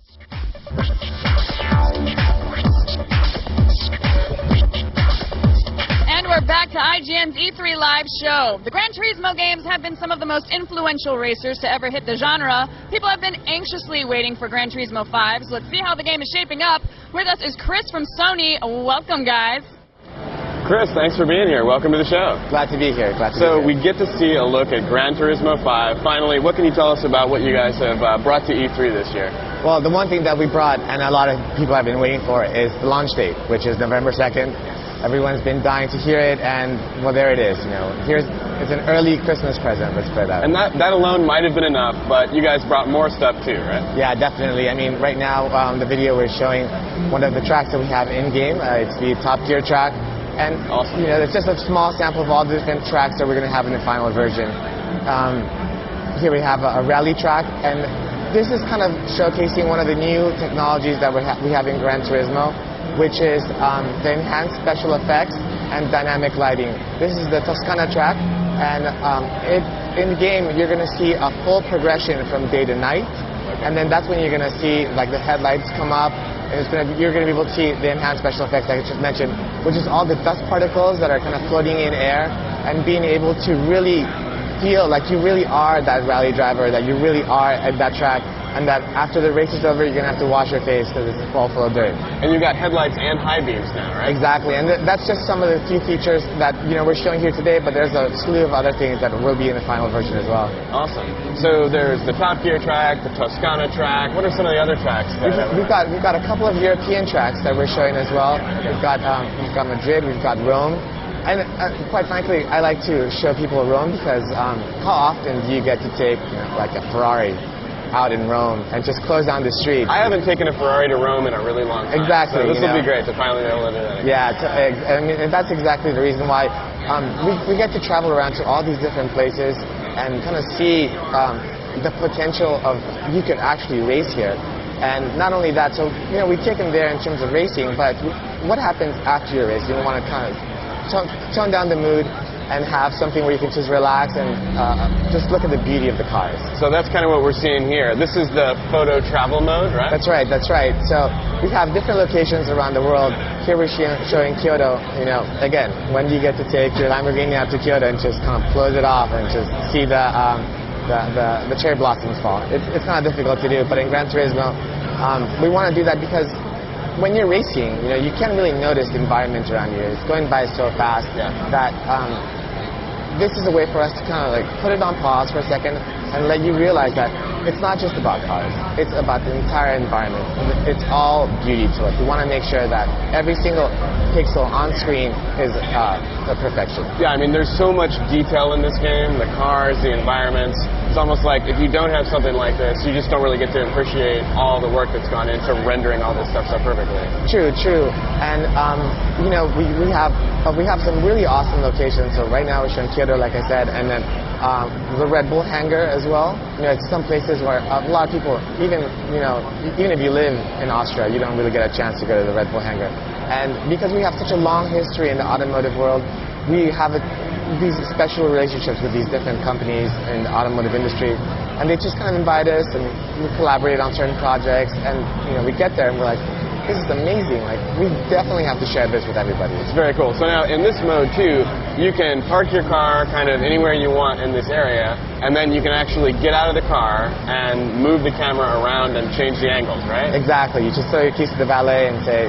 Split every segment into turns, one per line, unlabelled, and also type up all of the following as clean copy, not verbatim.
And we're back to IGN's E3 Live show. The Gran Turismo games have been some of the most influential racers to ever hit the genre. People have been anxiously waiting for Gran Turismo 5, so let's see how the game is shaping up. With us is Chris from Sony. Welcome, guys.
Chris, thanks for being here. Welcome to the show.
Glad to be here.
So we get to see a look at Gran Turismo 5. Finally, what can you tell us about what you guys have brought to E3 this year?
Well, the one thing that we brought, and a lot of people have been waiting for, is the launch date, which is November 2nd. Everyone's been dying to hear it, and, well, there it is. You know, it's an early Christmas present, let's put it that way.
And that alone might have been enough, but you guys brought more stuff too, right?
Yeah, definitely. I mean, right now, the video we're showing one of the tracks that we have in-game. It's the Top Gear track. And,
awesome.
You know, it's just a small sample of all the different tracks that we're going to have in the final version. Here we have a rally track, and this is kind of showcasing one of the new technologies that we have in Gran Turismo, which is the enhanced special effects and dynamic lighting. This is the Toscana track, and in the game you're going to see a full progression from day to night, and then that's when you're going to see like the headlights come up, and you're going to be able to see the enhanced special effects like I just mentioned, which is all the dust particles that are kind of floating in air, and being able to really feel like you really are that rally driver, that you really are at that track, and that after the race is over, you're going to have to wash your face because it's all full of dirt.
And you've got headlights and high beams now, right?
Exactly, and that's just some of the few features that we're showing here today, but there's a slew of other things that will be in the final version as well.
Awesome. So there's the Top Gear track, the Toscana track. What are some of the other tracks?
We've got a couple of European tracks that we're showing as well. We've got Madrid, we've got Rome. And quite frankly, I like to show people Rome because how often do you get to take like a Ferrari out in Rome and just close down the street?
I haven't taken a Ferrari to Rome in a really long time.
Exactly.
So this will be great to finally be able to do that again.
Yeah, I mean, and that's exactly the reason why we get to travel around to all these different places and kind of see the potential of you could actually race here. And not only that, so we take them there in terms of racing, but what happens after your race? You want to kind of tone down the mood and have something where you can just relax and just look at the beauty of the cars.
So that's kind of what we're seeing here. This is the photo travel mode, right?
That's right. So we have different locations around the world. Here we're showing Kyoto. Again, when do you get to take your Lamborghini out to Kyoto and just kind of close it off and just see the cherry blossoms fall? It's kind of difficult to do, but in Gran Turismo, we want to do that because when you're racing, you can't really notice the environment around you. It's going by so fast that this is a way for us to kind of like put it on pause for a second and let you realize that it's not just about cars. It's about the entire environment. It's all beauty to it. We want to make sure that every single pixel on screen is a perfection.
Yeah, I mean, there's so much detail in this game, the cars, the environments. It's almost like if you don't have something like this, you just don't really get to appreciate all the work that's gone into rendering all this stuff so perfectly.
True. And, we have some really awesome locations. So right now we're showing Kyoto, like I said, and then the Red Bull hangar as well. It's some places where a lot of people, even if you live in Austria, you don't really get a chance to go to the Red Bull hangar. And because we have such a long history in the automotive world, we have these special relationships with these different companies in the automotive industry, and they just kind of invite us, and we collaborate on certain projects, and we get there and we're like, this is amazing. Like, we definitely have to share this with everybody.
It's very cool. So now in this mode too, you can park your car kind of anywhere you want in this area, and then you can actually get out of the car and move the camera around and change the angles, right?
Exactly. You just throw your keys to the valet and say,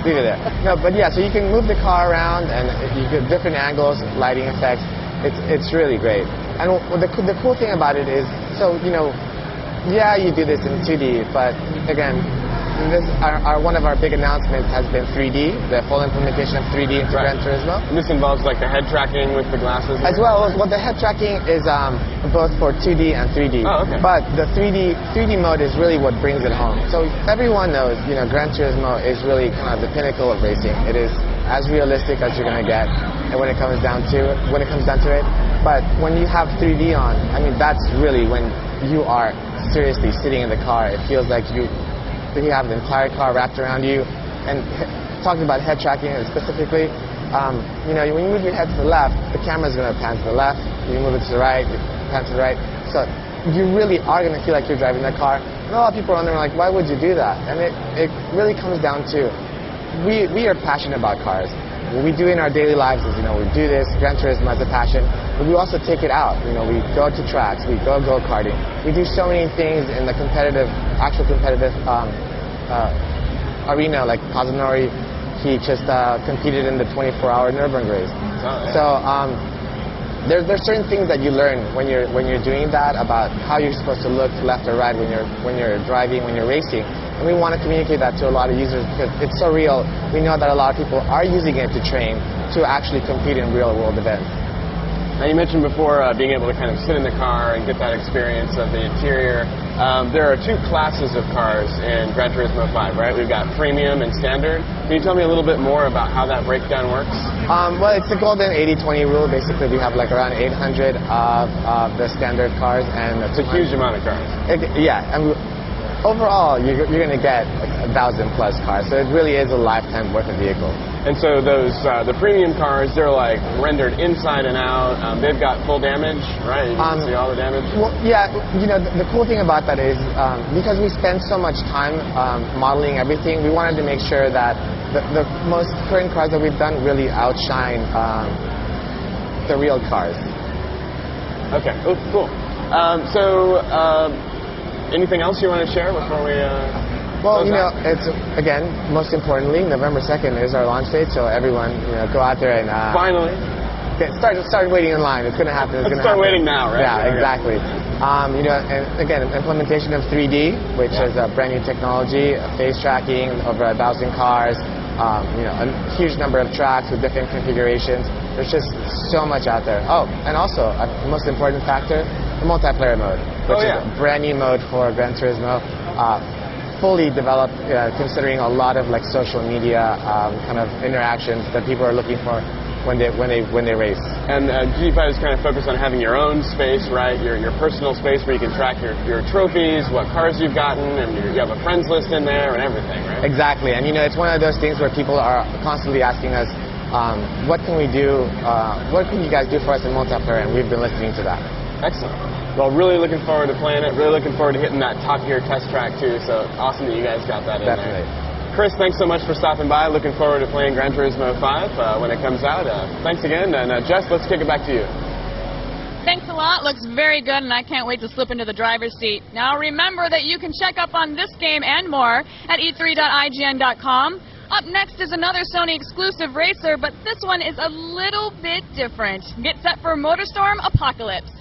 leave it there. No, but yeah, so you can move the car around and you get different angles, lighting effects. It's really great. And the cool thing about it is, so, yeah, you do this in 2D, but again, one of our big announcements has been 3D, the full implementation of 3D into Gran Turismo.
And this involves like the head tracking with the glasses?
As well, the head tracking is both for 2D and 3D.
Oh, okay.
But the 3D mode is really what brings it home. So everyone knows, Gran Turismo is really kind of the pinnacle of racing. It is as realistic as you're going to get, and when it comes down to it. But when you have 3D on, I mean, that's really when you are seriously sitting in the car. It feels like you have the entire car wrapped around you. And talking about head tracking specifically, when you move your head to the left, the camera's going to pan to the left. You move it to the right, pan to the right. So you really are going to feel like you're driving that car. And a lot of people are wondering, like, why would you do that? And it really comes down to, we are passionate about cars. What we do in our daily lives is, we do this, Gran Turismo as a passion, but we also take it out. We go to tracks, we go go-karting. We do so many things in the actual competitive arena, like Kazunori, he just competed in the 24-hour Nürburgring race. So there's certain things that you learn when you're doing that about how you're supposed to look left or right when you're driving, when you're racing. And we want to communicate that to a lot of users because it's so real. We know that a lot of people are using it to train, to actually compete in real-world events.
Now, you mentioned before being able to kind of sit in the car and get that experience of the interior. There are two classes of cars in Gran Turismo 5, right? We've got premium and standard. Can you tell me a little bit more about how that breakdown works?
Well, it's the golden 80-20 rule. Basically, we have like around 800 of the standard cars, and
it's a huge amount of cars.
Yeah, and overall, you're going to get like 1,000+ cars, so it really is a lifetime worth of vehicle.
And so those the premium cars, they're like rendered inside and out. They've got full damage, right? You can see all the damage.
Well, yeah. The cool thing about that is because we spend so much time modeling everything, we wanted to make sure that the most current cars that we've done really outshine the real cars.
Okay. Oh, cool. Anything else you want to share before we?
Well, it's, again, most importantly, November 2nd is our launch date, so everyone, go out there and...
Finally.
Start waiting in line. It's going to happen.
Let's start waiting now, right?
Yeah, exactly. And again, implementation of 3D, which is a brand new technology, face tracking, over 1,000 cars, a huge number of tracks with different configurations. There's just so much out there. Oh, and also, the most important factor, the multiplayer mode, which is a brand new mode for Gran Turismo. Fully developed, considering a lot of like social media kind of interactions that people are looking for when they race. And
GT5 is kind of focused on having your own space, right? Your personal space where you can track your trophies, what cars you've gotten, and you have a friends list in there and everything, right?
Exactly, and it's one of those things where people are constantly asking us, what can we do? What can you guys do for us in multiplayer? And we've been listening to that.
Excellent. Well, really looking forward to playing it. Really looking forward to hitting that Top Gear test track, too. So awesome that you guys got that in there.
Definitely.
Chris, thanks so much for stopping by. Looking forward to playing Gran Turismo 5 when it comes out. Thanks again. And Jess, let's kick it back to you.
Thanks a lot. Looks very good, and I can't wait to slip into the driver's seat. Now, remember that you can check up on this game and more at e3.ign.com. Up next is another Sony exclusive racer, but this one is a little bit different. Get set for MotorStorm Apocalypse.